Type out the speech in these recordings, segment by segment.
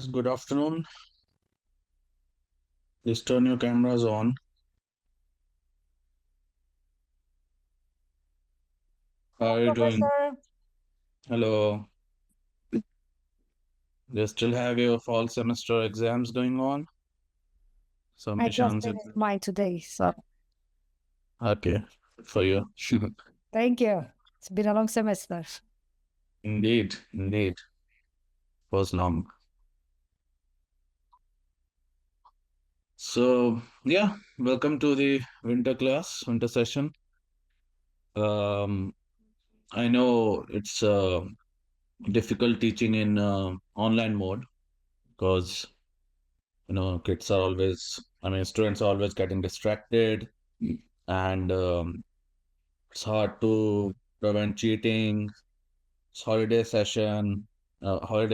Guys, good afternoon. Please turn your cameras on. How Hello, are you doing? Professor. Hello. You still have your fall semester exams going on? I just Submissions. finished mine today, so Okay, for you. thank you. It's been a long semester. Indeed. Was long. So, yeah, welcome to the winter session. Um, I know it's difficult teaching in online mode because kids are always, students are always getting distracted, and it's hard to prevent cheating. It's holiday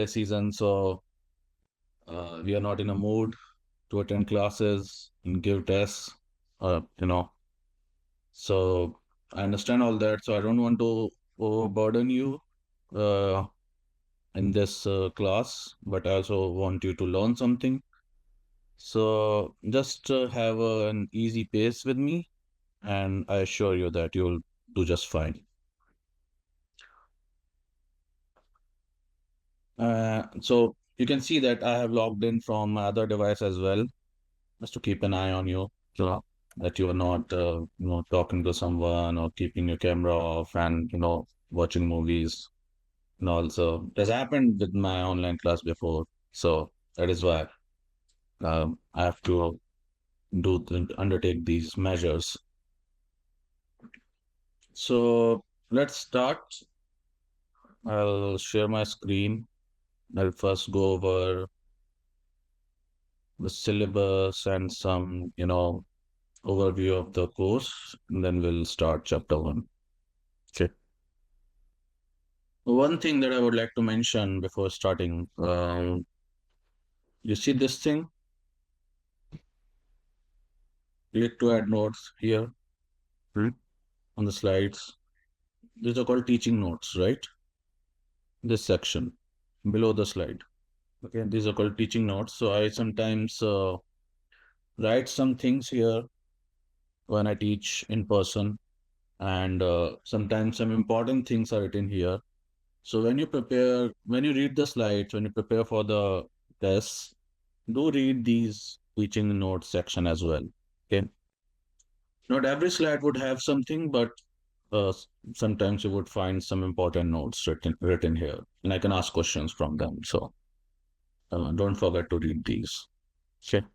season, so we are not in a mood to attend classes and give tests. Uh, you know, so I understand all that. So I don't want to overburden you uh, in this class, but I also want you to learn something. So just have an easy pace with me, and I assure you that you'll do just fine. So you can see that I have logged in from my other device as well, just to keep an eye on you, so that you are not, talking to someone or keeping your camera off and, watching movies. And also, it has happened with my online class before, so that is why I have to undertake these measures. So let's start. I'll share my screen. I'll first go over the syllabus and some, overview of the course, and then we'll start chapter one. Okay. One thing that I would like to mention before starting, you see this thing? Click to add notes here. Hmm. On the slides. These are called teaching notes, right? This section below the slide. Okay, these are called teaching notes. So I sometimes write some things here when I teach in person, and sometimes some important things are written here. So when you read the slides, when you prepare for the tests, do read these teaching notes section as well. Okay. Not every slide would have something, but sometimes you would find some important notes written here, and I can ask questions from them. So don't forget to read these. Okay.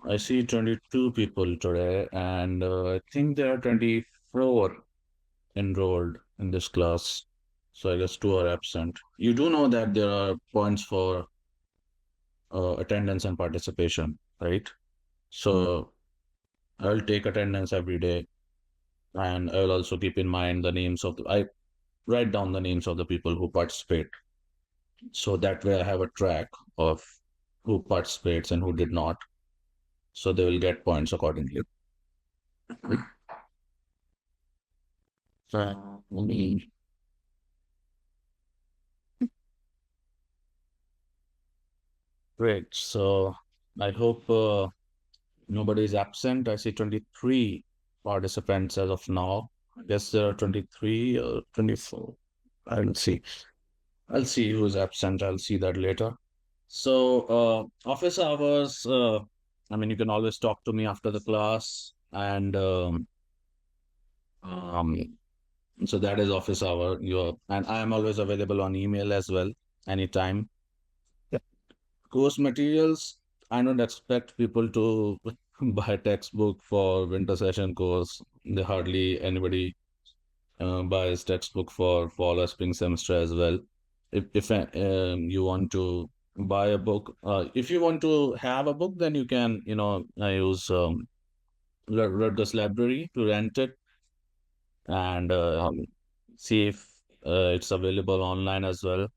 I see 22 people today, and I think there are 24 enrolled in this class. So I guess two are absent. You do know that there are points for attendance and participation, right? So I'll take attendance every day, and I will also keep in mind I write down the names of the people who participate. So that way I have a track of who participates and who did not. So they will get points accordingly. So, great. So I hope nobody is absent. I see 23 participants as of now. I guess there are 23 or 24. I'll see. I'll see who is absent. I'll see that later. So, office hours, you can always talk to me after the class, and um, so that is office hour. And I am always available on email as well, anytime. Yeah. Course materials, I don't expect people to buy textbook for winter session course. They hardly anybody buys textbook for fall or spring semester as well. If you want to buy a book, if you want to have a book, then you can, I use Rutgers Library to rent it, and see if it's available online as well.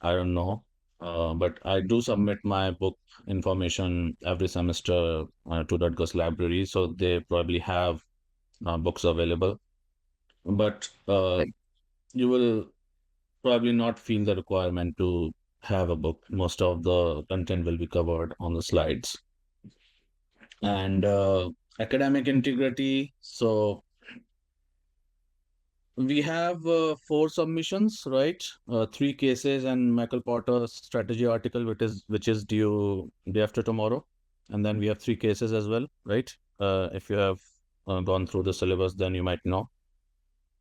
I don't know. But I do submit my book information every semester to Rutgers Library, so they probably have books available. But you will probably not feel the requirement to have a book. Most of the content will be covered on the slides. And academic integrity. So we have four submissions, right? Three cases and Michael Porter's strategy article, which is due day after tomorrow. And then we have three cases as well, right? If you have gone through the syllabus, then you might know.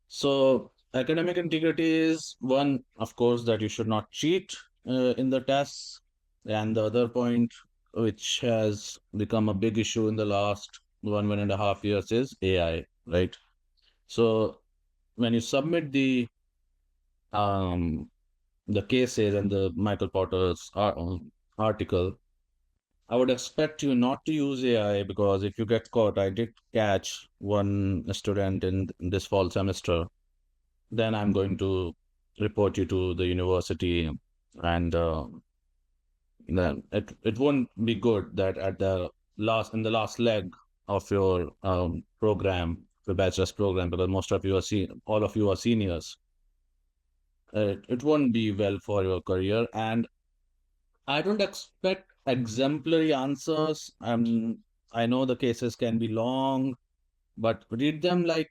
So academic integrity is one, of course, that you should not cheat in the tests. And the other point, which has become a big issue in the last 1.5 years, is AI, right? So when you submit um, the cases and the Michael Porter's article, I would expect you not to use AI, because if you get caught, I did catch one student in this fall semester, then I'm going to report you to the university, and then it won't be good that at the last leg of your program, the bachelor's program, because most of you all of you are seniors. It won't be well for your career, and I don't expect exemplary answers. I know the cases can be long, but read them like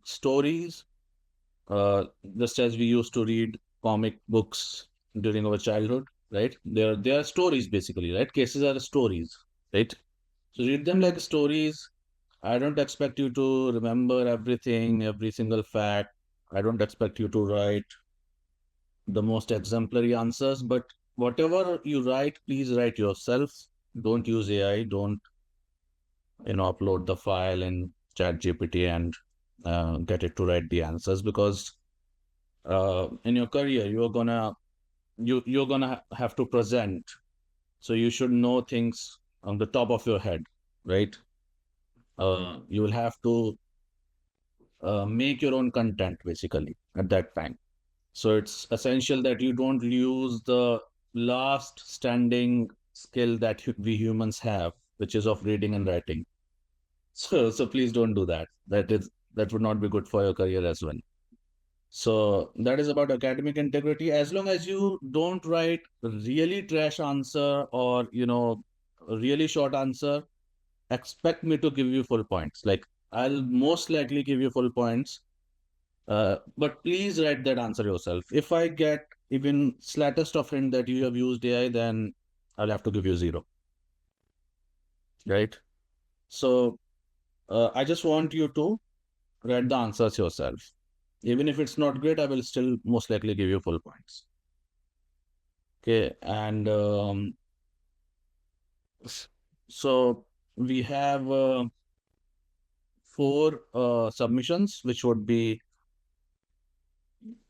stories, just as we used to read comic books during our childhood, right? They are stories basically, right? Cases are stories, right? So read them like stories. I don't expect you to remember everything, every single fact. I don't expect you to write the most exemplary answers, but whatever you write, please write yourself. Don't use AI. Don't upload the file in ChatGPT and get it to write the answers, because in your career you're gonna have to present, so you should know things on the top of your head, right? You will have to make your own content basically at that time. So it's essential that you don't lose the last standing skill that we humans have, which is of reading and writing. So please don't do that. That would not be good for your career as well. So that is about academic integrity. As long as you don't write really trash answer, or a really short answer, expect me to give you full points. Like, I'll most likely give you full points. But please write that answer yourself. If I get even slightest of hint that you have used AI, then I'll have to give you zero, right? So I just want you to write the answers yourself. Even if it's not great, I will still most likely give you full points. Okay, and so we have four submissions, which would be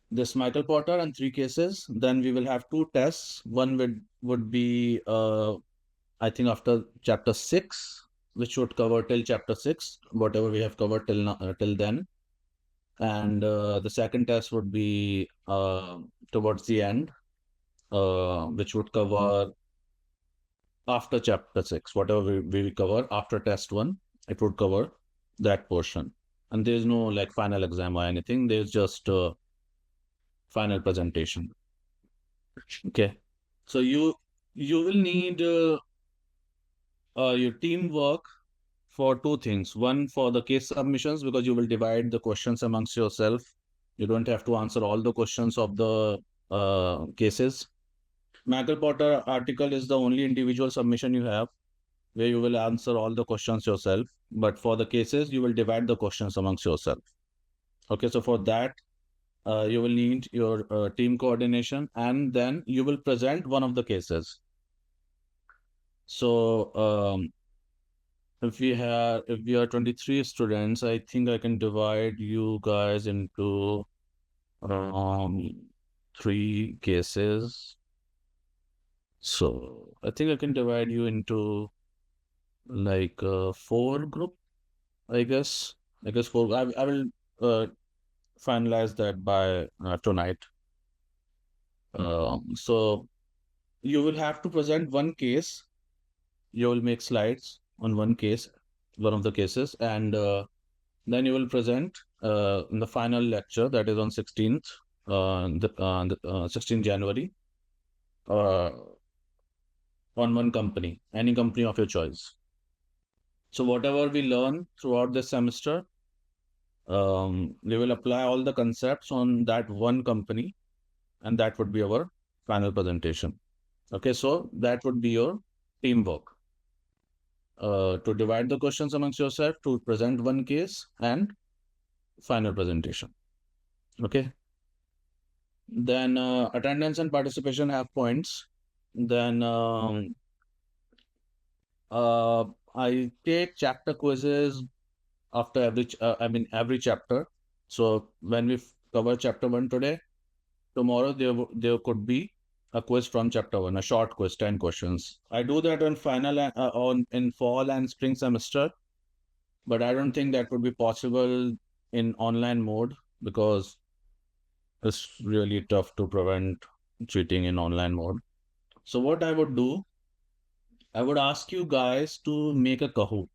this Michael Porter and three cases. Then we will have two tests. One would be I think after chapter 6, which would cover till chapter 6, whatever we have covered till now, till then. And the second test would be towards the end, which would cover after chapter 6, whatever we cover after test 1, it would cover that portion. And there's no like final exam or anything, there's just a final presentation. Okay. So you will need your teamwork for two things. One, for the case submissions, because you will divide the questions amongst yourself. You don't have to answer all the questions of the cases. Michael Porter article is the only individual submission you have, where you will answer all the questions yourself. But for the cases, you will divide the questions amongst yourself. Okay, so for that, you will need your team coordination, and then you will present one of the cases. So if we are 23 students, I think I can divide you guys into um three cases. So I think I can divide you into like four group, I guess. I guess four. I will uh, finalize that by tonight. So you will have to present one case. You will make slides on one case, one of the cases, and then you will present in the final lecture, that is on 16th, 16th January. uh, on one company, any company of your choice. So whatever we learn throughout this semester, we will apply all the concepts on that one company, and that would be our final presentation. Okay, so that would be your teamwork. To divide the questions amongst yourself, to present one case and final presentation. Okay. Then attendance and participation have points. Then uh, I take chapter quizzes after every chapter. So when we cover chapter one today, tomorrow there could be a quiz from chapter one, a short quiz, 10 questions. I do that on on in fall and spring semester, but I don't think that would be possible in online mode because it's really tough to prevent cheating in online mode. So what I would do, I would ask you guys to make a Kahoot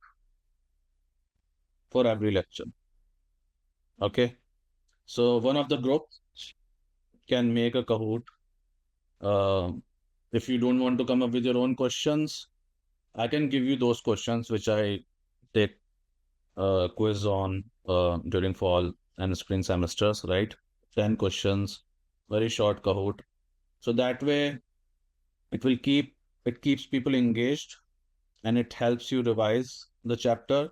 for every lecture. Okay. So one of the groups can make a Kahoot. Uh, if you don't want to come up with your own questions, I can give you those questions which I take a quiz on during fall and spring semesters, right? 10 questions, very short Kahoot. So that way it keeps people engaged and it helps you revise the chapter.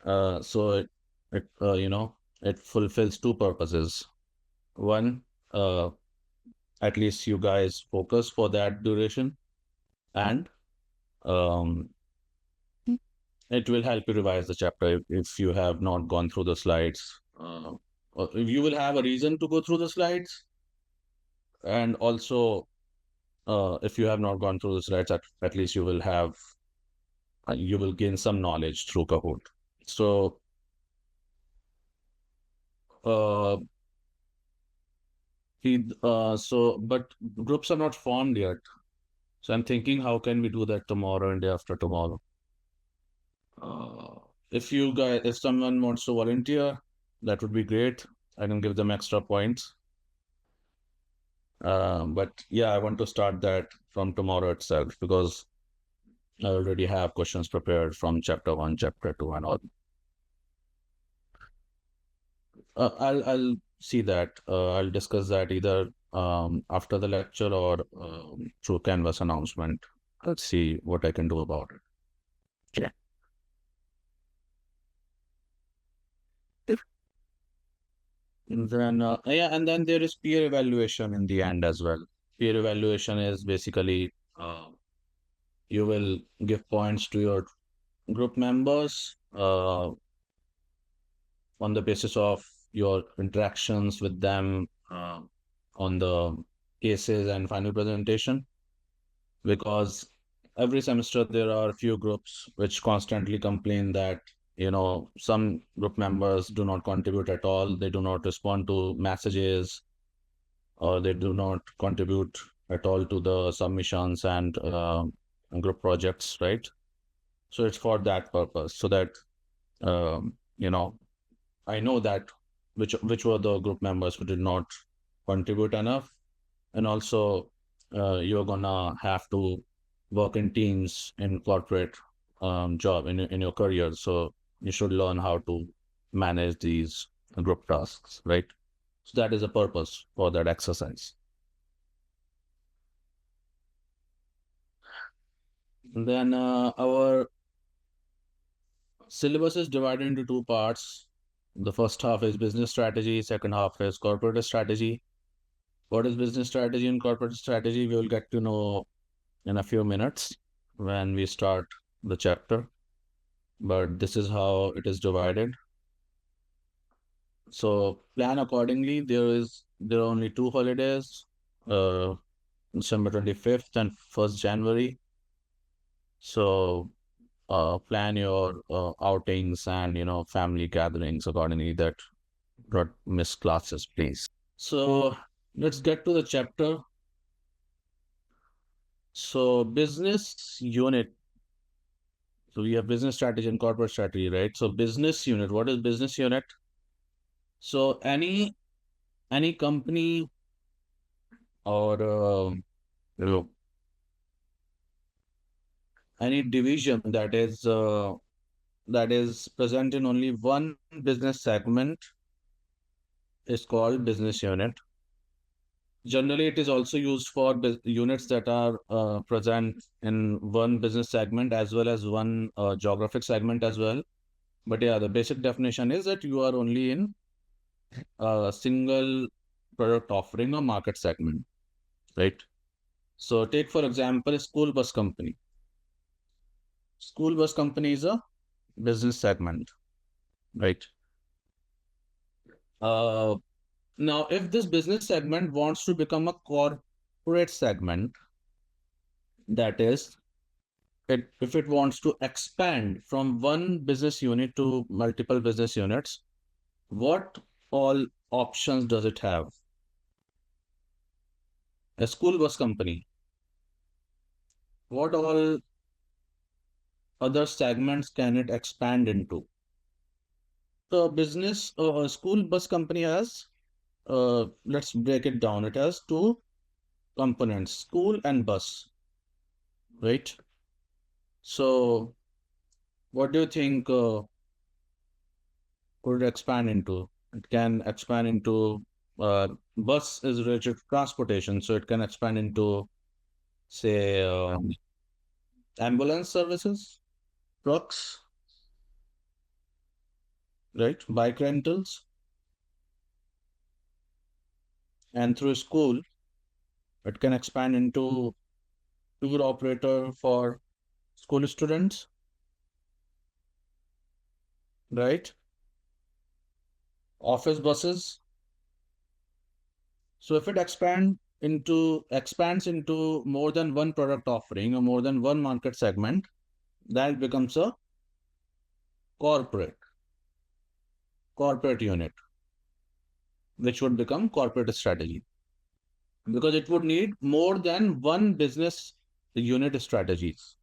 So it fulfills two purposes. One, at least you guys focus for that duration, and um, it will help you revise the chapter if you have not gone through the slides. Or if you will have a reason to go through the slides, and also if you have not gone through the slides, at least you will gain some knowledge through Kahoot. So uh, but groups are not formed yet. So I'm thinking, how can we do that tomorrow and day after tomorrow? Uh, if someone wants to volunteer, that would be great. I can give them extra points. But yeah, I want to start that from tomorrow itself because I already have questions prepared from chapter one, chapter two, and all. I'll see that. I'll discuss that either after the lecture or through Canvas announcement. I'll see what I can do about it. Yeah. And then there is peer evaluation in the end as well. Peer evaluation is basically you will give points to your group members on the basis of your interactions with them on the cases and final presentation. Because every semester there are a few groups which constantly complain that some group members do not contribute at all, they do not respond to messages, or they do not contribute at all to the submissions and group projects, right? So it's for that purpose, so that um, you know I know that which were the group members who did not contribute enough. And also you're gonna have to work in teams in corporate job in your career, so you should learn how to manage these group tasks, right? So that is a purpose for that exercise. And then our syllabus is divided into two parts. The first half is business strategy, second half is corporate strategy. What is business strategy and corporate strategy? We will get to know in a few minutes when we start the chapter. But this is how it is divided. So plan accordingly. There are only two holidays, uh, December 25th and 1st January. So plan your outings and family gatherings accordingly, that don't miss classes, please. So let's get to the chapter. So business unit. So we have business strategy and corporate strategy, right? So business unit. What is business unit? So any company or So any division that is present in only one business segment is called business unit. Generally, it is also used for units that are present in one business segment as well as one geographic segment as well. But yeah, the basic definition is that you are only in a single product offering or market segment, right? So take, for example, a school bus company. School bus company is a business segment, right? Uh, Now, if this business segment wants to become a corporate segment, that is, if it wants to expand from one business unit to multiple business units, what all options does it have? A school bus company, what all other segments can it expand into? So, school bus company has, let's break it down. It has two components, school and bus, right? So, what do you think could expand into? It can expand into bus is related to transportation, so it can expand into, say, ambulance services, trucks, right? Bike rentals, and through school, it can expand into tour operator for school students, right? Office buses. So if it expands into more than one product offering or more than one market segment, that becomes a corporate corporate unit, which would become corporate strategy because it would need more than one business unit strategies.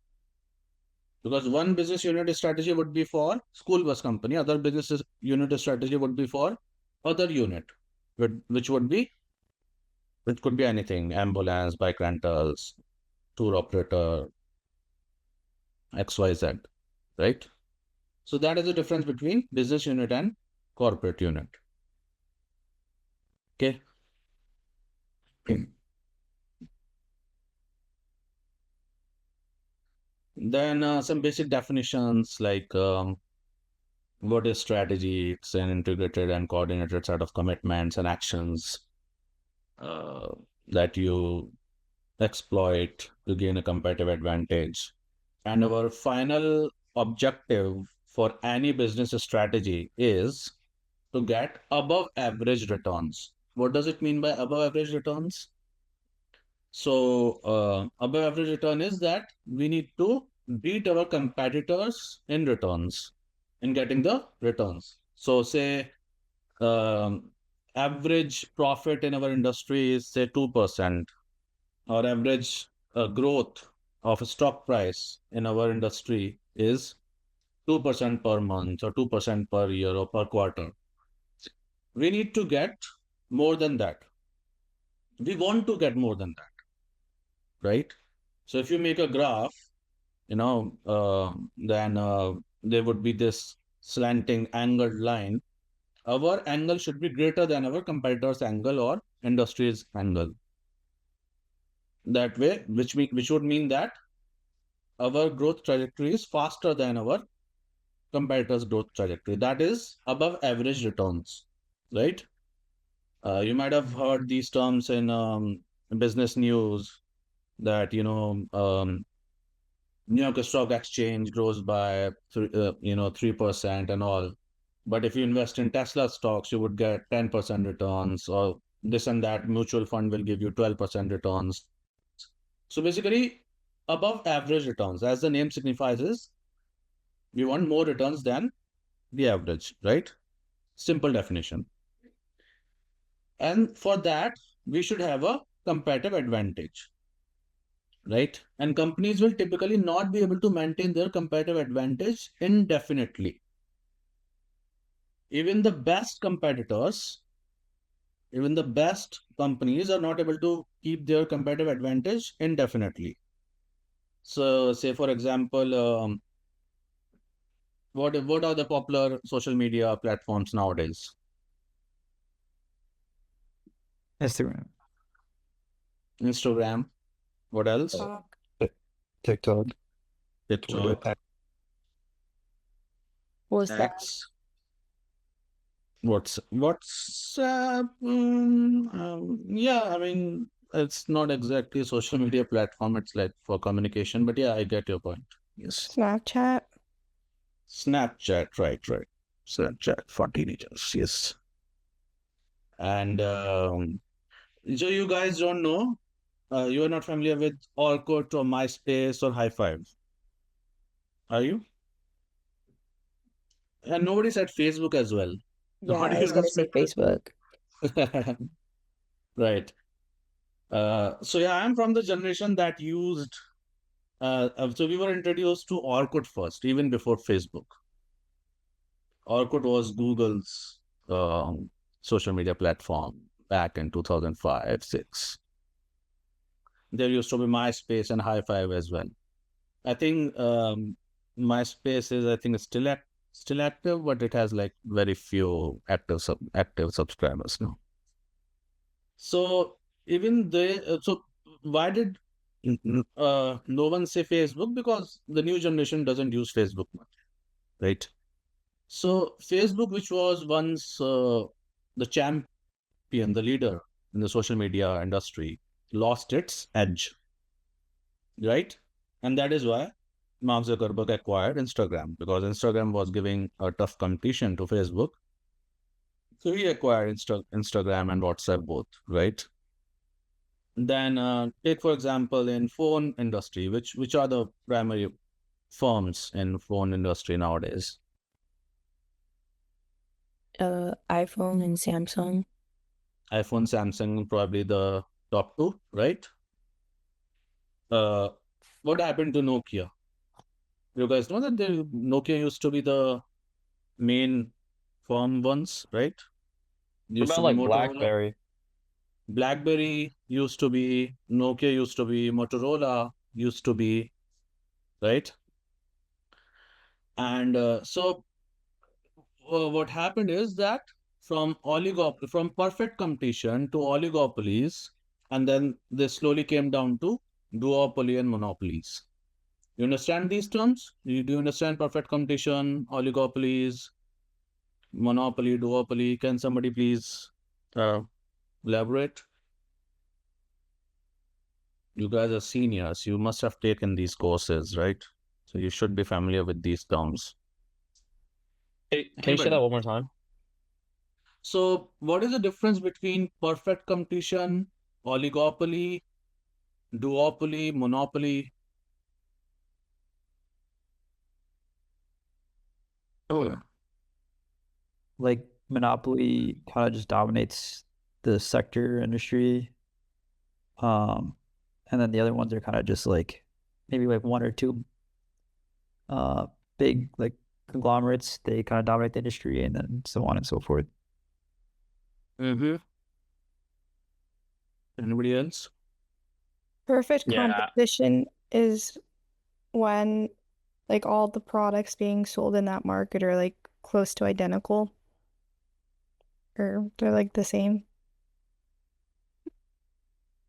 Because one business unit strategy would be for school bus company, other business unit strategy would be for other unit, which would be which could be anything: ambulance, bike rentals, tour operator, XYZ, right? So that is the difference between business unit and corporate unit. Okay. Then some basic definitions like what is strategy? It's an integrated and coordinated set of commitments and actions uh, that you exploit to gain a competitive advantage. And our final objective for any business strategy is to get above average returns. What does it mean by above average returns? So, above average return is that we need to beat our competitors in returns, in getting the returns. So, say average profit in our industry is say 2%, or average growth of a stock price in our industry is 2% per month or 2% per year or per quarter. We need to get more than that. We want to get more than that, right? So if you make a graph, then there would be this slanting angled line. Our angle should be greater than our competitor's angle or industry's angle. That way, which would mean that our growth trajectory is faster than our competitors' growth trajectory. That is above average returns, right? You might have heard these terms in business news that New York Stock Exchange grows by 3% and all. But if you invest in Tesla stocks, you would get 10% returns, or this and that mutual fund will give you 12% returns. So basically, above average returns, as the name signifies, is we want more returns than the average, right? Simple definition. And for that, we should have a competitive advantage, right? And companies will typically not be able to maintain their competitive advantage indefinitely. Even the best competitors, even the best companies are not able to keep their competitive advantage indefinitely. So, say for example, what are the popular social media platforms nowadays? Instagram, Instagram. What else? TikTok, TikTok, Twitter. TikTok, WhatsApp, X. WhatsApp? Yeah, I mean, it's not exactly a social media platform. It's like for communication, but yeah, I get your point. Yes. Snapchat. Snapchat, right. Snapchat for teenagers, yes. And so you guys don't know, you are not familiar with Orkut or MySpace or High Five, are you? And nobody said Facebook as well. Yeah, Nobody I was gonna uses say Facebook. Facebook. Right. So yeah, I'm from the generation that used. So we were introduced to Orkut first, even before Facebook. Orkut was Google's social media platform back in 2005, 6. There used to be MySpace and High Five as well. I think MySpace is, I think, still active, but it has like very few active subscribers now. So even they, so why did no one say Facebook? Because the new generation doesn't use Facebook much, right? So Facebook, which was once the champion, the leader in the social media industry, lost its edge, right? And that is why Mark Zuckerberg acquired Instagram, because Instagram was giving a tough competition to Facebook. So he acquired Instagram and WhatsApp both, right? Then take for example in phone industry, which are the primary firms in phone industry nowadays? iPhone and Samsung. iPhone, Samsung, probably the top two, right? What happened to Nokia? You guys know that Nokia used to be the main firm once, right? What Used to about be like Motorola. BlackBerry? BlackBerry used to be, Nokia used to be, Motorola used to be, right? And what happened is that from perfect competition to oligopolies, and then they slowly came down to duopoly and monopolies. You understand these terms? Do you understand perfect competition, oligopolies, monopoly, duopoly? Can somebody please uh, elaborate? You guys are seniors. You must have taken these courses, right? So you should be familiar with these terms. Hey, can you say that one more time? So what is the difference between perfect competition, oligopoly, duopoly, monopoly? Oh, like monopoly kind of just dominates the sector industry. And then the other ones are kind of just like maybe like one or two big like conglomerates. They kind of dominate the industry, and then so on and so forth. Mm-hmm. Anybody else? Perfect Yeah. competition is when like all the products being sold in that market are like close to identical or they're like the same.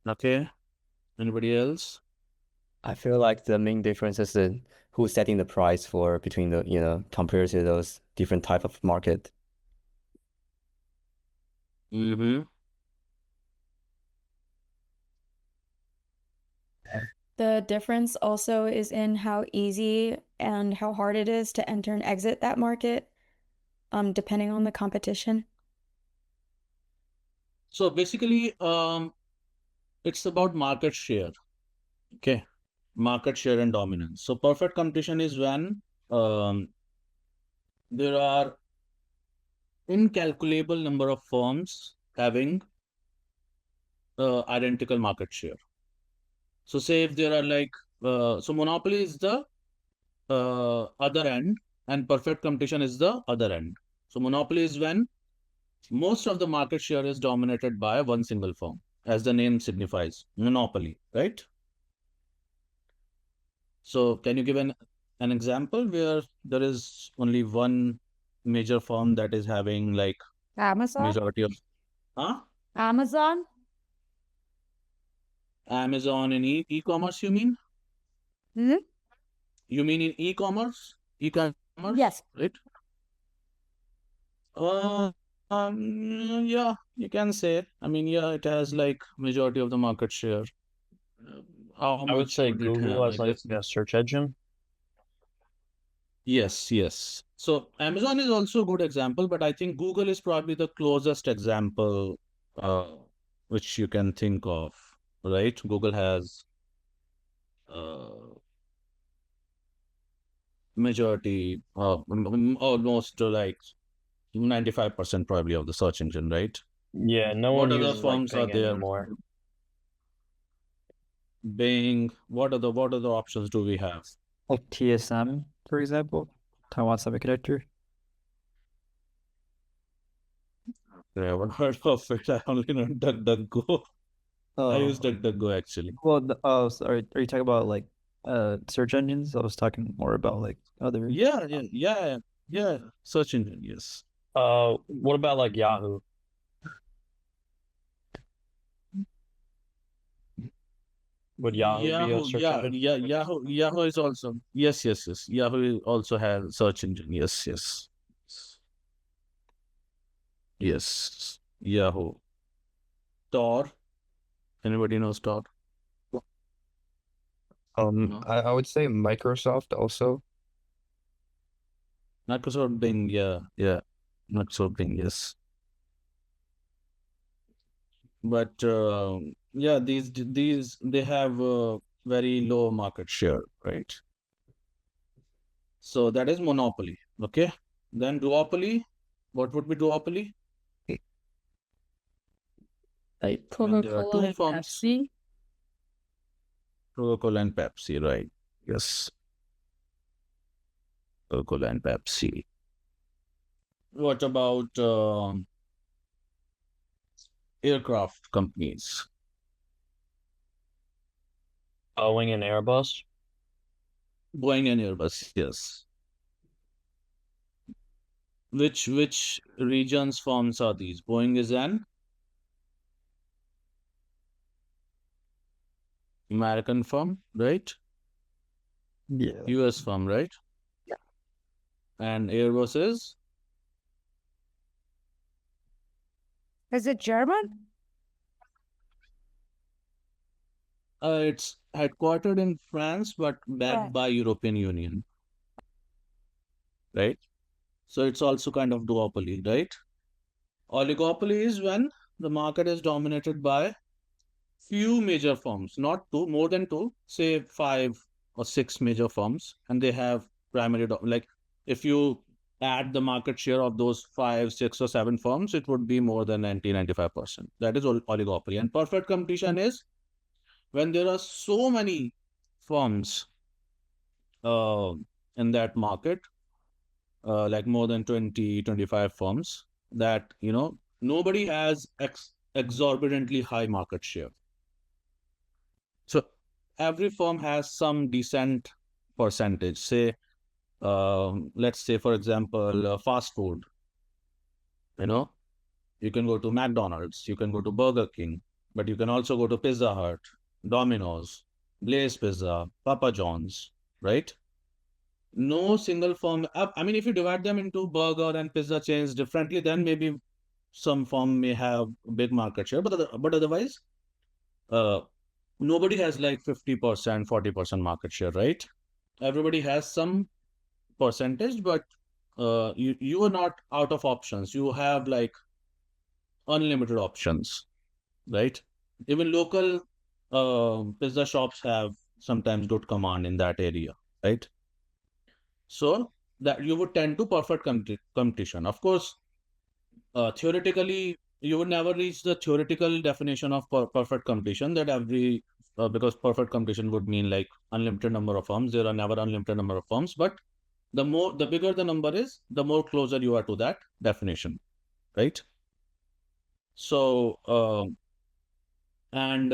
Okay. Anybody else? I feel like the main difference is in who's setting the price for between the, compared to those different type of market. Mm-hmm. The difference also is in how easy and how hard it is to enter and exit that market, depending on the competition. So basically, it's about market share. Okay. Market share and dominance. So perfect competition is when there are incalculable number of firms having identical market share. So say if there are like, so monopoly is the other end and perfect competition is the other end. So monopoly is when most of the market share is dominated by one single firm, as the name signifies, monopoly, right? So can you give an example where there is only one major firm that is having like Amazon? majority of, huh? Amazon? Amazon in e-commerce, you mean? Hmm? You mean in e-commerce? E-commerce? Yes. Right? Yeah, you can say it. I mean, yeah, it has like majority of the market share. How I would much say would it Google have? as I like guess. a search engine. Yes, yes. So Amazon is also a good example, but I think Google is probably the closest example which you can think of, right? Google has uh, majority, almost like 95% probably of the search engine, right? Yeah, no What one other uses like firms are Bing there? anymore. Bing, what other options do we have? Like TSM, for example, Taiwan Semiconductor. I haven't heard of it. I only know DuckDuckGo. I use DuckDuckGo actually. Well, sorry, are you talking about like search engines? I was talking more about like other. Yeah. Search engine, yes. What about like Yahoo? Would Yahoo be a search engine? Yahoo is also, yes. Yahoo also has search engine, yes. Yes, Yahoo. Tor, anybody knows Tor? No. I would say Microsoft also. Microsoft Bing, yeah. Microsoft Bing, yes. But yeah, these they have very low market share, right? So that is monopoly. Okay. Then duopoly. What would be duopoly? Like When there are Coca-Cola two and firms. Pepsi? Coca-Cola and Pepsi, right? Yes. Coca-Cola and Pepsi. What about aircraft companies? Boeing and Airbus. Boeing and Airbus, yes. Which regions firms are these? Boeing is an American firm, right? Yeah. US firm, right? Yeah. And Airbus is Is it German? it's headquartered in France, but backed Right. by European Union, right? So it's also kind of duopoly, right? Oligopoly is when the market is dominated by few major firms, not two, more than two, say 5 or 6 major firms, and they have primary, like if you add the market share of those 5, 6, or 7 firms, it would be more than 95%. That is oligopoly. And perfect competition is when there are so many firms in that market, like more than 20, 25 firms, that nobody has exorbitantly high market share. So every firm has some decent percentage. Say, let's say, for example, fast food. You can go to McDonald's, you can go to Burger King, but you can also go to Pizza Hut, Domino's, Blaze Pizza, Papa John's, right? No single firm. I mean, if you divide them into burger and pizza chains differently, then maybe some firm may have big market share, but otherwise, nobody has like 50%, 40% market share, right? Everybody has some percentage, but you are not out of options. You have like unlimited options, right? Even local pizza shops have sometimes good command in that area, right? So that you would tend to perfect competition. Of course, theoretically, you would never reach the theoretical definition of perfect competition, that because perfect competition would mean like unlimited number of firms. There are never unlimited number of firms, but the bigger the number is, the more closer you are to that definition, right? So, and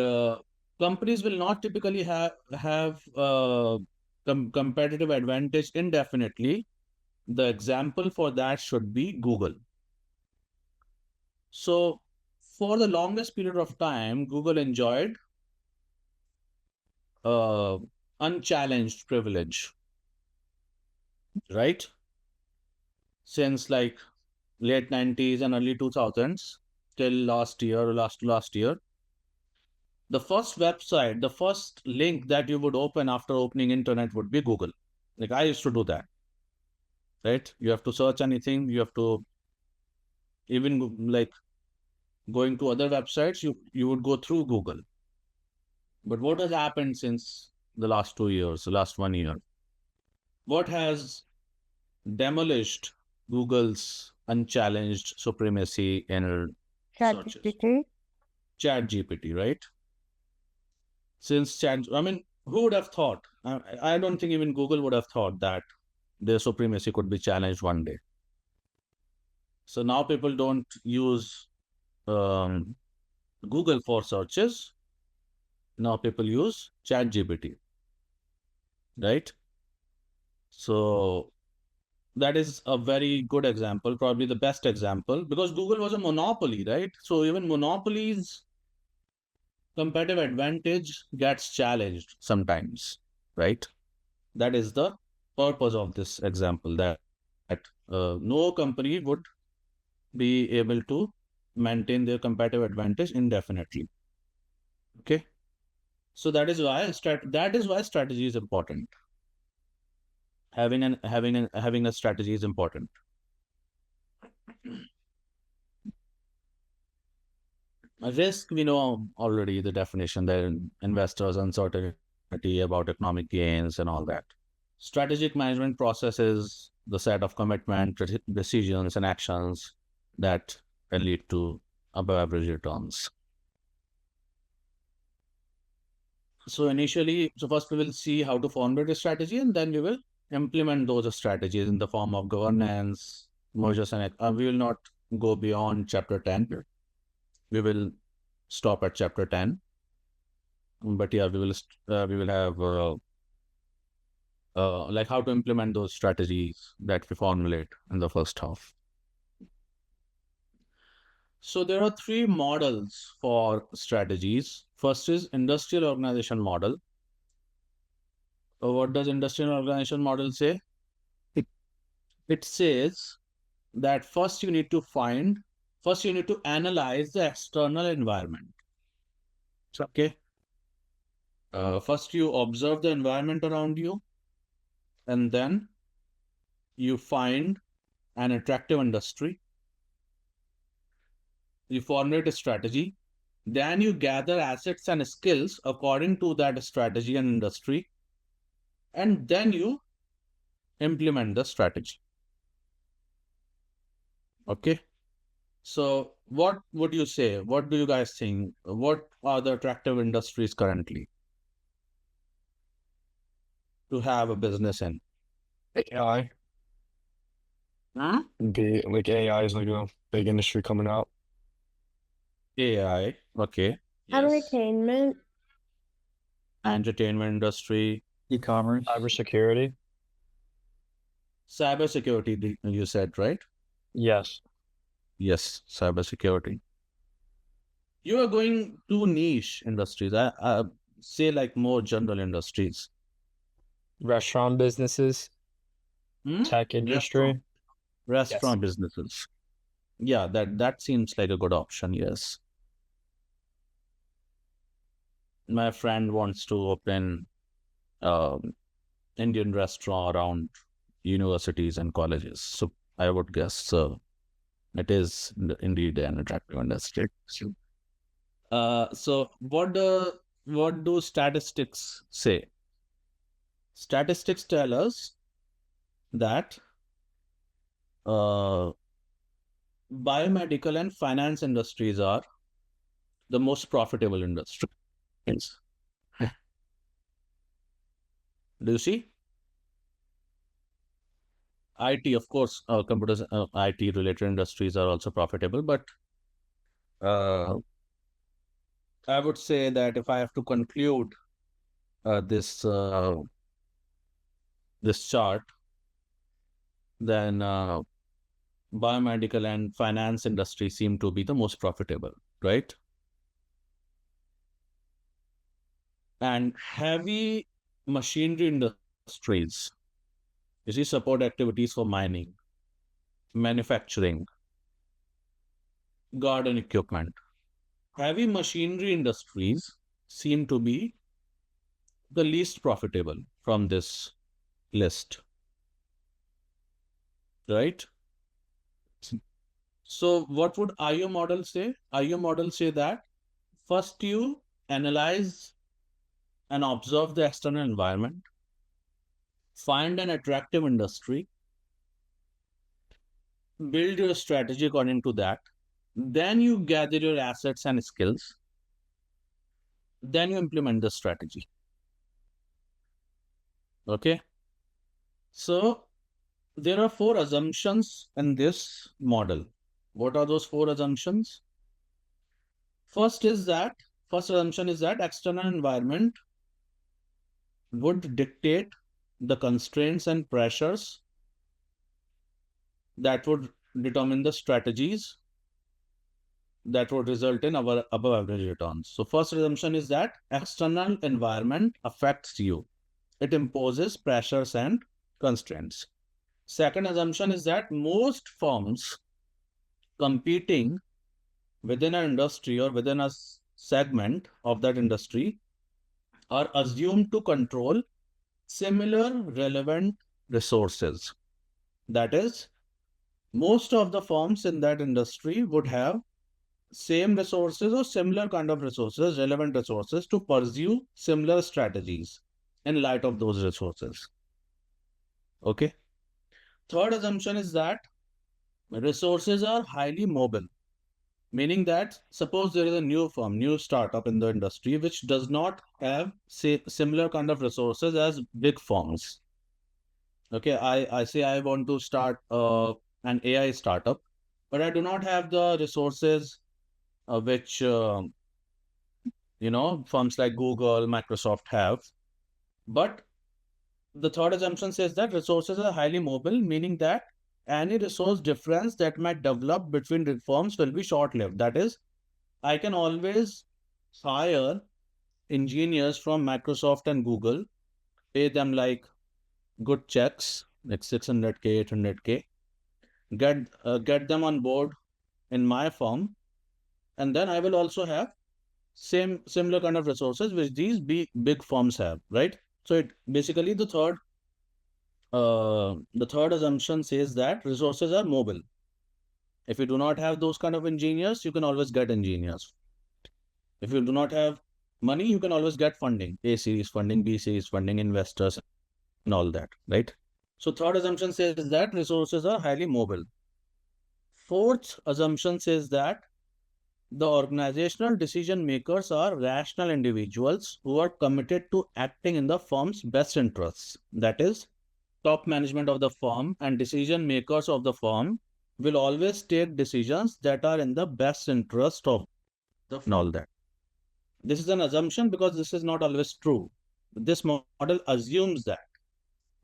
companies will not typically have competitive advantage indefinitely. The example for that should be Google. So, for the longest period of time, Google enjoyed uh, unchallenged privilege, right? Since like late 90s and early 2000s till last year, the first website, the first link that you would open after opening internet would be Google. Like I used to do that, right? You have to search anything, you have to even like going to other websites, you would go through Google. But what has happened since the last 2 years, the last 1 year? What has demolished Google's unchallenged supremacy in searches? ChatGPT. ChatGPT, right? Since I mean, who would have thought? I don't think even Google would have thought that their supremacy could be challenged one day. So now people don't use um, Google for searches. Now people use ChatGPT, right? So that is a very good example, probably the best example, because Google was a monopoly, right? So even monopolies competitive advantage gets challenged sometimes, right? That is the purpose of this example, that no company would be able to maintain their competitive advantage indefinitely. Okay, so that is why strategy is important. Having a strategy is important. A risk, we know already the definition, that investors uncertainty about economic gains and all that. Strategic management process is the set of commitment, decisions, and actions that can lead to above average returns. So first we will see how to formulate a strategy, and then we will implement those strategies in the form of governance, mergers, and we will not go beyond chapter 10. We will stop at chapter 10. But yeah, we will have like how to implement those strategies that we formulate in the first half. So there are three models for strategies. First is industrial organization model. What does industrial organization model say? It says that first you need to analyze the external environment. Okay. First you observe the environment around you, and then you find an attractive industry. You formulate a strategy. Then you gather assets and skills according to that strategy and industry. And then you implement the strategy. Okay. So what would you say? What do you guys think? What are the attractive industries currently to have a business in? AI. Like AI is like a big industry coming out. AI. Okay. Yes. Entertainment. Entertainment industry. E-commerce. Cybersecurity. Cybersecurity, you said, right? Yes. Yes, cybersecurity. You are going to niche industries. I say like more general industries. Restaurant businesses. Tech industry. Restaurant businesses. Yeah, that seems like a good option. Yes. My friend wants to open Indian restaurant around universities and colleges. So I would guess it is indeed an attractive industry. So what do statistics say? Statistics tell us that biomedical and finance industries are the most profitable industries. Do you see? IT, of course, computers, IT related industries are also profitable, but I would say that if I have to conclude this this chart, then biomedical and finance industry seem to be the most profitable, right? And heavy machinery industries, you see, support activities for mining, manufacturing, garden equipment. Heavy machinery industries seem to be the least profitable from this list, right? So what would IO model say? IO model say that first you analyze and observe the external environment, find an attractive industry, build your strategy according to that, then you gather your assets and skills, then you implement the strategy. Okay. So there are 4 assumptions in this model. What are those 4 assumptions? First assumption is that external environment would dictate the constraints and pressures that would determine the strategies that would result in our above average returns. So first assumption is that external environment affects you. It imposes pressures and constraints. Second assumption is that most firms competing within an industry or within a segment of that industry are assumed to control similar relevant resources. That is, most of the firms in that industry would have same resources or similar kind of resources, relevant resources to pursue similar strategies in light of those resources. Okay. Third assumption is that resources are highly mobile, meaning that suppose there is a new firm, new startup in the industry, which does not have similar kind of resources as big firms. Okay, I say I want to start an AI startup, but I do not have the resources which firms like Google, Microsoft have. But the third assumption says that resources are highly mobile, meaning that any resource difference that might develop between the firms will be short-lived. That is, I can always hire engineers from Microsoft and Google, pay them like good checks, like 600K, 800K, get them on board in my firm, and then I will also have similar kind of resources which these big firms have, right? So it basically the third assumption says that resources are mobile. If you do not have those kind of engineers, you can always get engineers. If you do not have money, you can always get funding, A series funding, B series funding, investors, and all that, right? So third assumption says that resources are highly mobile. Fourth assumption says that the organizational decision makers are rational individuals who are committed to acting in the firm's best interests. That is, top management of the firm and decision makers of the firm will always take decisions that are in the best interest of the firm and all that. This is an assumption because this is not always true. This model assumes that.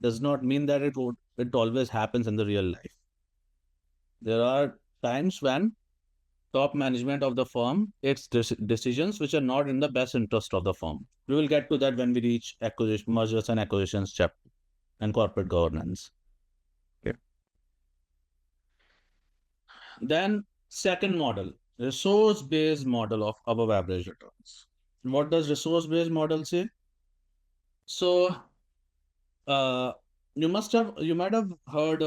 Does not mean that it always happens in the real life. There are times when top management of the firm takes decisions which are not in the best interest of the firm. We will get to that when we reach mergers and acquisitions chapter and corporate governance. Okay. Then second model, resource-based model of above average returns. What does resource-based model say? So you might have heard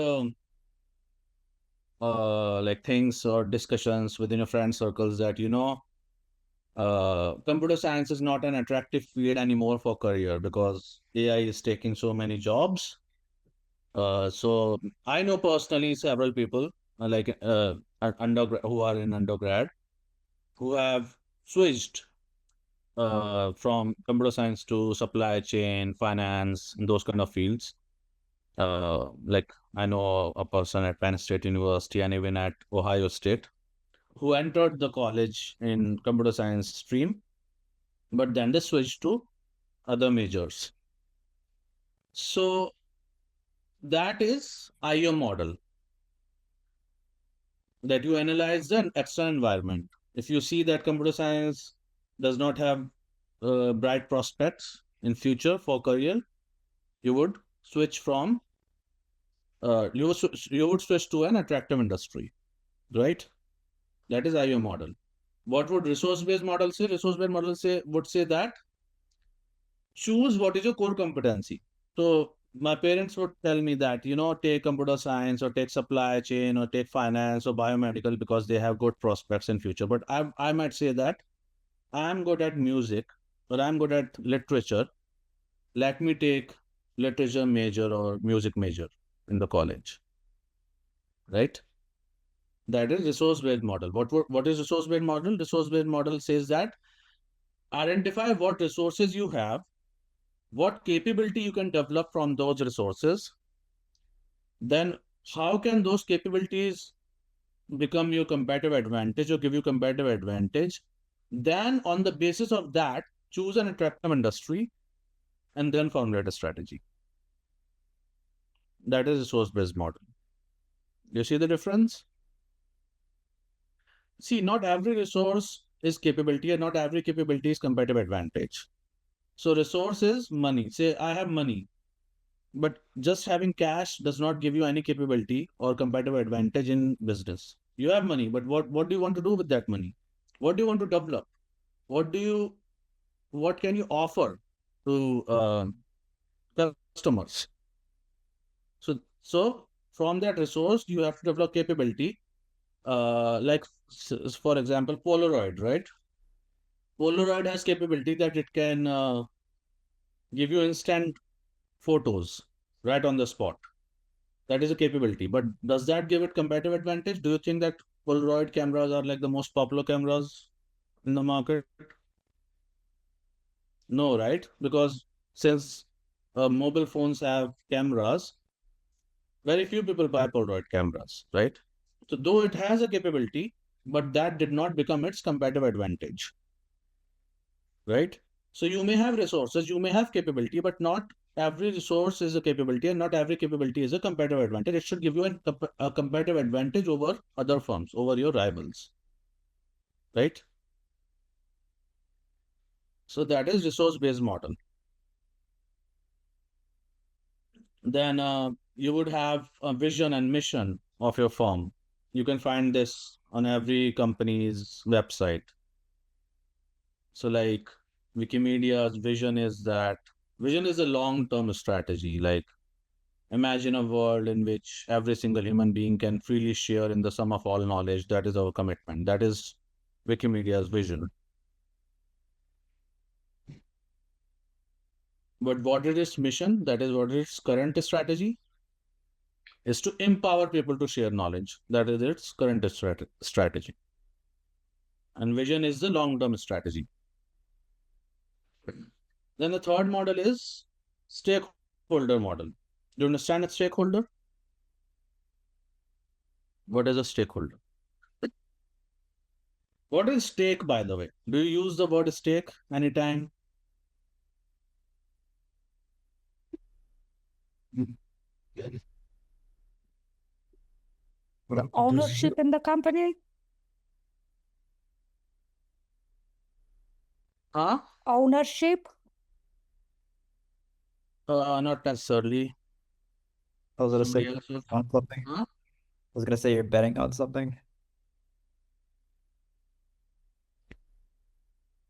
like things or discussions within your friend circles that computer science is not an attractive field anymore for career because AI is taking so many jobs. So I know personally several people who are in undergrad who have switched from computer science to supply chain, finance, and those kind of fields. Like I know a person at Penn State University and even at Ohio State who entered the college in computer science stream, but then they switched to other majors. So that is IO model, that you analyze the external environment. If you see that computer science does not have bright prospects in future for career, you would switch from you would switch to an attractive industry, right? That is IO model. What would resource-based model say? Resource-based model would say that choose what is your core competency. So my parents would tell me that, take computer science or take supply chain or take finance or biomedical because they have good prospects in future. But I might say that I'm good at music or I'm good at literature. Let me take literature major or music major in the college, right? That is resource-based model. What is resource-based model? Resource-based model says that identify what resources you have, what capability you can develop from those resources, then how can those capabilities become your competitive advantage or give you competitive advantage? Then on the basis of that, choose an attractive industry and then formulate a strategy. That is resource-based model. You see the difference? See, not every resource is capability and not every capability is competitive advantage. So resource is money. Say I have money, but just having cash does not give you any capability or competitive advantage in business. You have money, but what do you want to do with that money? What do you want to develop? What can you offer to customers? So from that resource, you have to develop capability. Like for example, Polaroid, right? Polaroid has capability that it can give you instant photos right on the spot. That is a capability. But does that give it competitive advantage? Do you think that Polaroid cameras are like the most popular cameras in the market? No, right? Because since mobile phones have cameras, very few people buy Polaroid cameras, right? So though it has a capability, but that did not become its competitive advantage, right? So you may have resources, you may have capability, but not every resource is a capability and not every capability is a competitive advantage. It should give you a competitive advantage over other firms, over your rivals, right? So that is resource-based model. Then you would have a vision and mission of your firm. You can find this on every company's website. So like Wikimedia's vision is a long-term strategy. Like imagine a world in which every single human being can freely share in the sum of all knowledge. That is our commitment. That is Wikimedia's vision. But what is its mission? That is what its current strategy is, to empower people to share knowledge. That is its current strategy. And vision is the long-term strategy. Then the third model is stakeholder model. Do you understand a stakeholder? What is a stakeholder? What is stake, by the way? Do you use the word stake anytime? The ownership in the company? Huh? Ownership? Not necessarily. I was gonna say Somebody else will- on something. Huh? I was gonna say you're betting on something.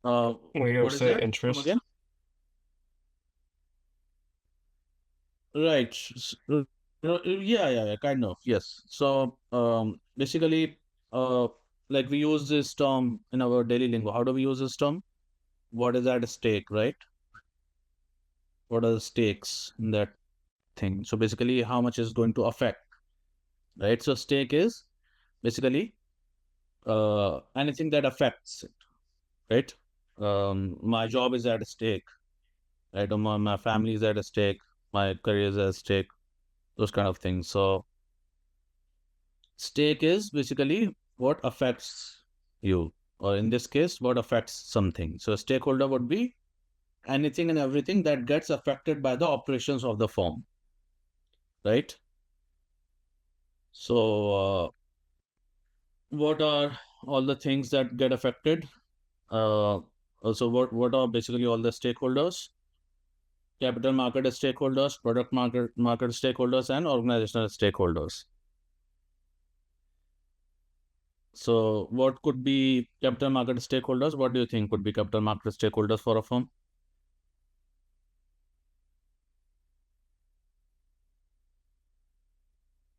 We don't What is say that? Come interest. again? Right. Yeah, kind of. Yes. So, basically, like we use this term in our daily lingo. How do we use this term? What is at stake, right? What are the stakes in that thing? So basically, how much is going to affect, right? So stake is basically anything that affects it, right? My job is at stake, right? Or my family is at stake, my career is at stake, those kind of things. So stake is basically what affects you, or in this case, what affects something. So a stakeholder would be anything and everything that gets affected by the operations of the firm, right? So what are all the things that get affected? Also, what are basically all the stakeholders? Capital market stakeholders, product market stakeholders, and organizational stakeholders. So what could be capital market stakeholders? What do you think could be capital market stakeholders for a firm?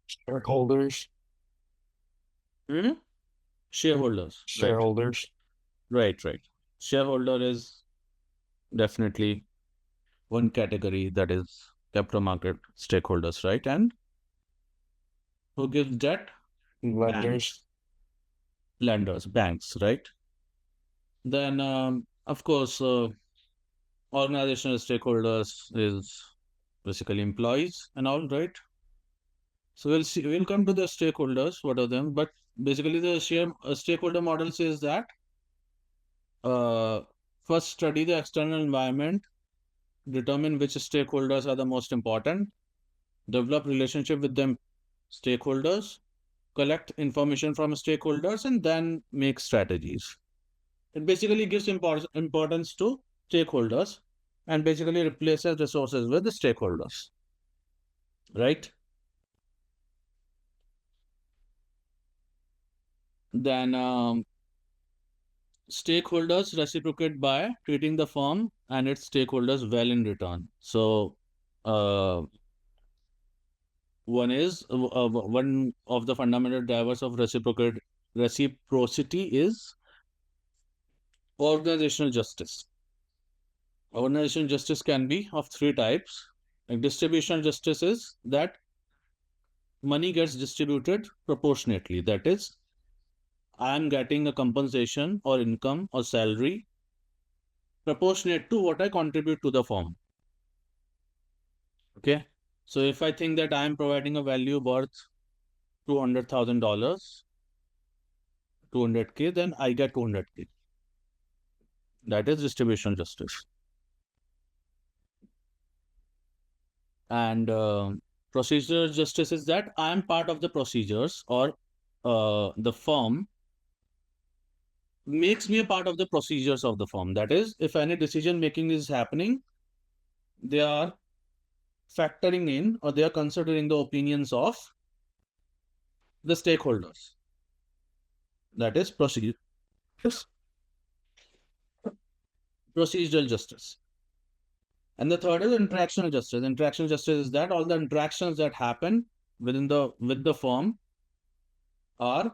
Shareholders. Shareholders. Shareholders. Right. Shareholder is definitely one category that is capital market stakeholders, right? And who gives debt? Lenders. Lenders, banks, right? Then, of course, organizational stakeholders is basically employees and all, right? So we'll come to the stakeholders, what are them, but basically the stakeholder model says that first study the external environment, determine which stakeholders are the most important, develop relationship with them stakeholders, collect information from stakeholders, and then make strategies. It basically gives importance to stakeholders and basically replaces resources with the stakeholders, right? Then stakeholders reciprocate by treating the firm and its stakeholders well in return. So one of the fundamental drivers of reciprocity is organizational justice. Organizational justice can be of three types. Like distributional justice is that money gets distributed proportionately. That is, I am getting a compensation or income or salary proportionate to what I contribute to the firm. Okay. So if I think that I am providing a value worth $200,000, 200K, then I get 200K. That is distributional justice. And procedural justice is that I am part of the procedures, or the firm makes me a part of the procedures of the firm. That is, if any decision making is happening, they are factoring in or they are considering the opinions of the stakeholders. That is procedural justice. And the third is interactional justice. Interactional justice is that all the interactions that happen with the firm are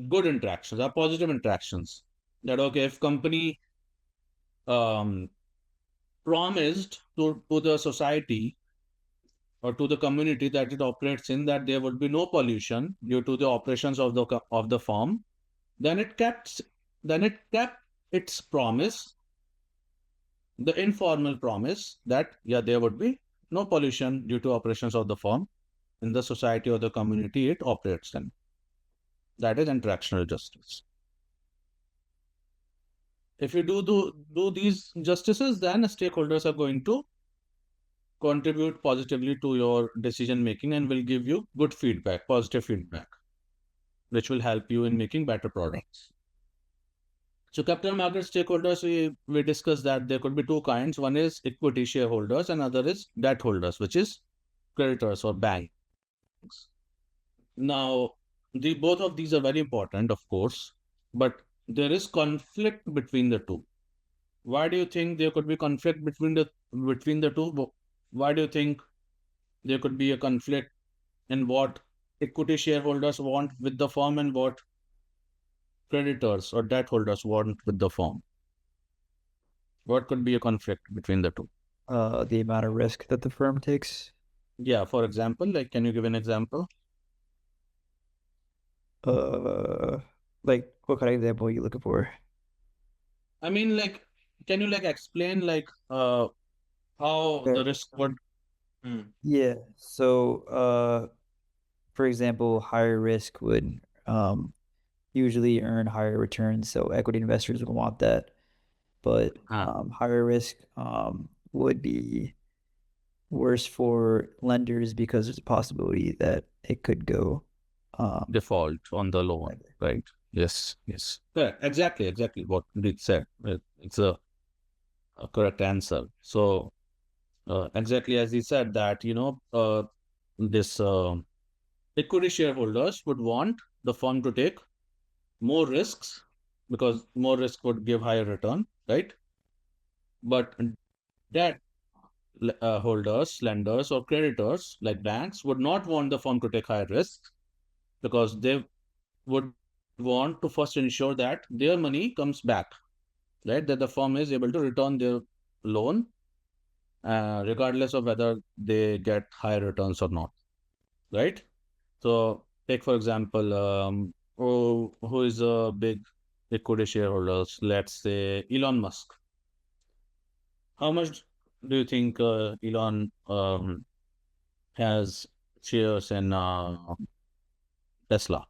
good interactions, are positive interactions. That okay, if company promised to the society or to the community that it operates in that there would be no pollution due to the operations of the firm, then it kept its promise, the informal promise that there would be no pollution due to operations of the firm in the society or the community it operates in. That is interactional justice. If you do these justices, then stakeholders are going to contribute positively to your decision making and will give you good feedback, positive feedback, which will help you in making better products. So capital market stakeholders, we discussed that there could be two kinds. One is equity shareholders and other is debt holders, which is creditors or banks. Now, both of these are very important, of course, but there is conflict between the two. Why do you think there could be conflict between the two? Why do you think there could be a conflict in what equity shareholders want with the firm and what creditors or debt holders want with the firm? What could be a conflict between the two? The amount of risk that the firm takes. Yeah, for example, like, can you give an example? Like, what kind of example are you looking for? I mean, like, can you like explain like how the risk would? Yeah. So, for example, higher risk would usually earn higher returns, so equity investors would want that. But higher risk would be worse for lenders because there's a possibility that it could go default on the loan, right? Yes. Correct. Exactly what Rich said. It's a correct answer. So exactly as he said that, this equity shareholders would want the firm to take more risks because more risk would give higher return, right? But debt holders, lenders, or creditors like banks would not want the firm to take higher risks because they would want to first ensure that their money comes back, right? That the firm is able to return their loan, regardless of whether they get higher returns or not, right? So take for example, who is a big equity shareholders? Let's say Elon Musk. How much do you think Elon has shares in Tesla?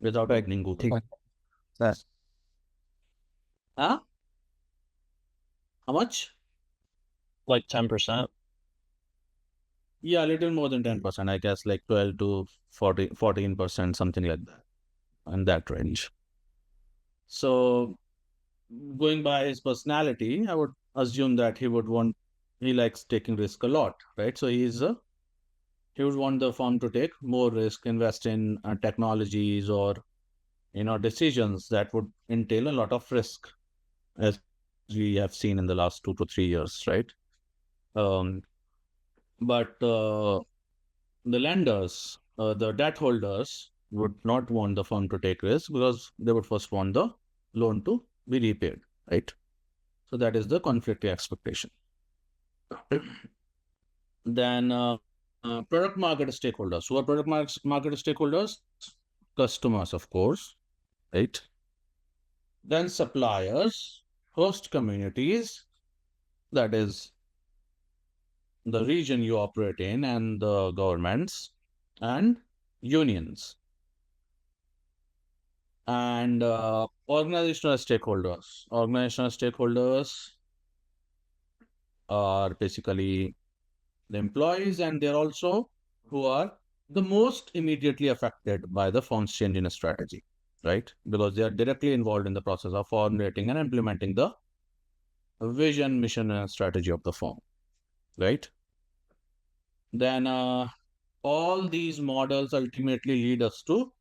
Without Like, opening Google. take that. Huh? How much? Like 10%. Yeah, a little more than 10%, I guess, like 12 to 14%, something like that, in that range. So going by his personality, I would assume that he likes taking risk a lot, right? So he would want the firm to take more risk, invest in technologies or, decisions that would entail a lot of risk, as we have seen in the last 2 to 3 years, right? But the lenders, the debt holders would not want the firm to take risk because they would first want the loan to be repaid, right? So that is the conflicting expectation. Then product market stakeholders. Who are product market stakeholders? Customers, of course, right? Then suppliers, host communities, that is the region you operate in, and the governments and unions. And organizational stakeholders. Organizational stakeholders are basically the employees, and they're also who are the most immediately affected by the firm's change in strategy, right? Because they are directly involved in the process of formulating and implementing the vision, mission, and strategy of the firm, right? Then all these models ultimately lead us to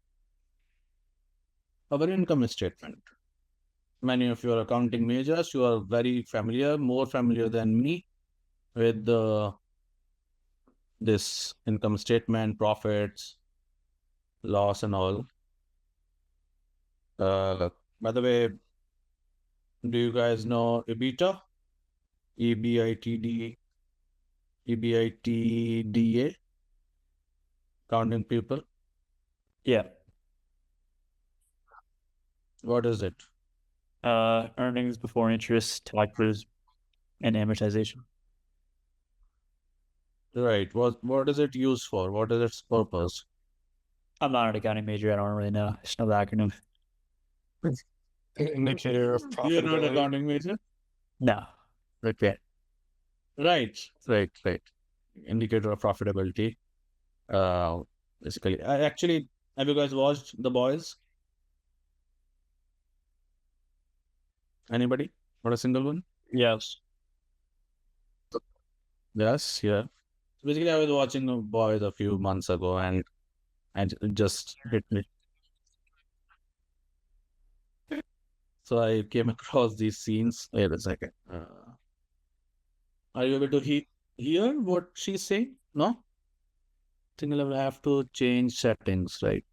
our income statement. Many of your accounting majors, you are very familiar, more familiar than me, with this income statement, profits, loss, and all. By the way, do you guys know EBITDA? EBITDA, EBITDA, accounting people? Yeah. What is it? Earnings before interest, taxes, and amortization. Right. What is it used for? What is its purpose? I'm not an accounting major. I don't really know. I just know the acronym. Indicator of You're not profitability. accounting major? No. Okay. Right. Indicator of profitability. Basically, actually, have you guys watched The Boys? Anybody? Not a single one? Yes. Yes, yeah. Basically, I was watching The Boys a few months ago, and it just hit me. So I came across these scenes. Wait a second. Are you able to hear what she's saying? No? I think I'll have to change settings, right?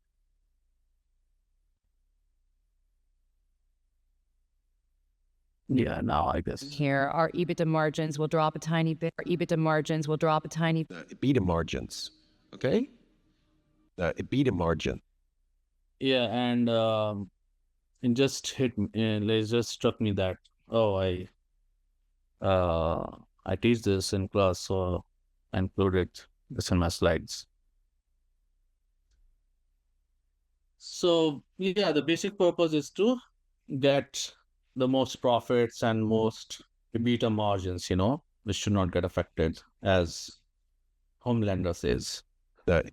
Yeah, now I guess. Here, our EBITDA margins will drop a tiny bit. EBITDA margins, okay? EBITDA margin. Yeah, and it just hit me. It just struck me that I teach this in class, so I included this in my slides. So yeah, the basic purpose is to get the most profits and most EBITDA margins, which should not get affected as home lender says. Right.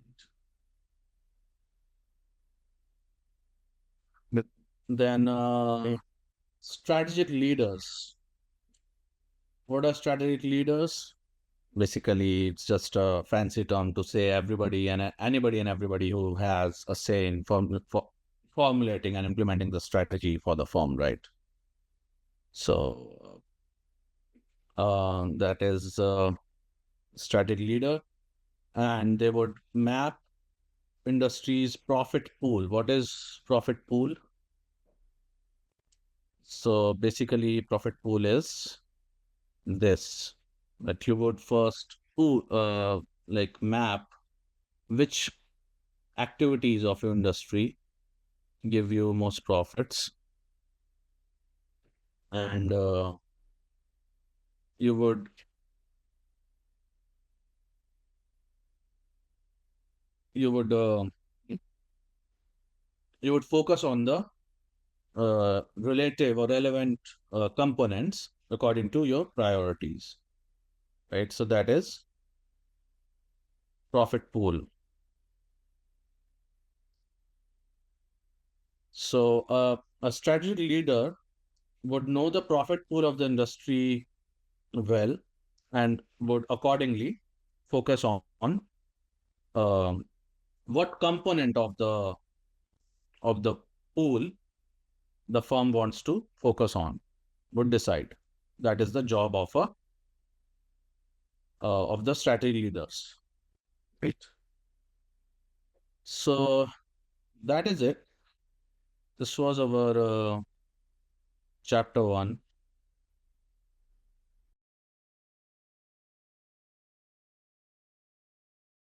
Then strategic leaders. What are strategic leaders? Basically, it's just a fancy term to say everybody and anybody and everybody who has a say in formulating and implementing the strategy for the firm, right? So that is a strategic leader, and they would map industry's profit pool. What is profit pool? So basically, profit pool is this, that you would first map which activities of your industry give you most profits, and you would focus on the relative or relevant components according to your priorities, right? So that is profit pool. So a strategic leader would know the profit pool of the industry well and would accordingly focus on what component of the pool the firm wants to focus on, would decide. That is the job of the strategy leaders. Right. So that is it. This was our chapter 1.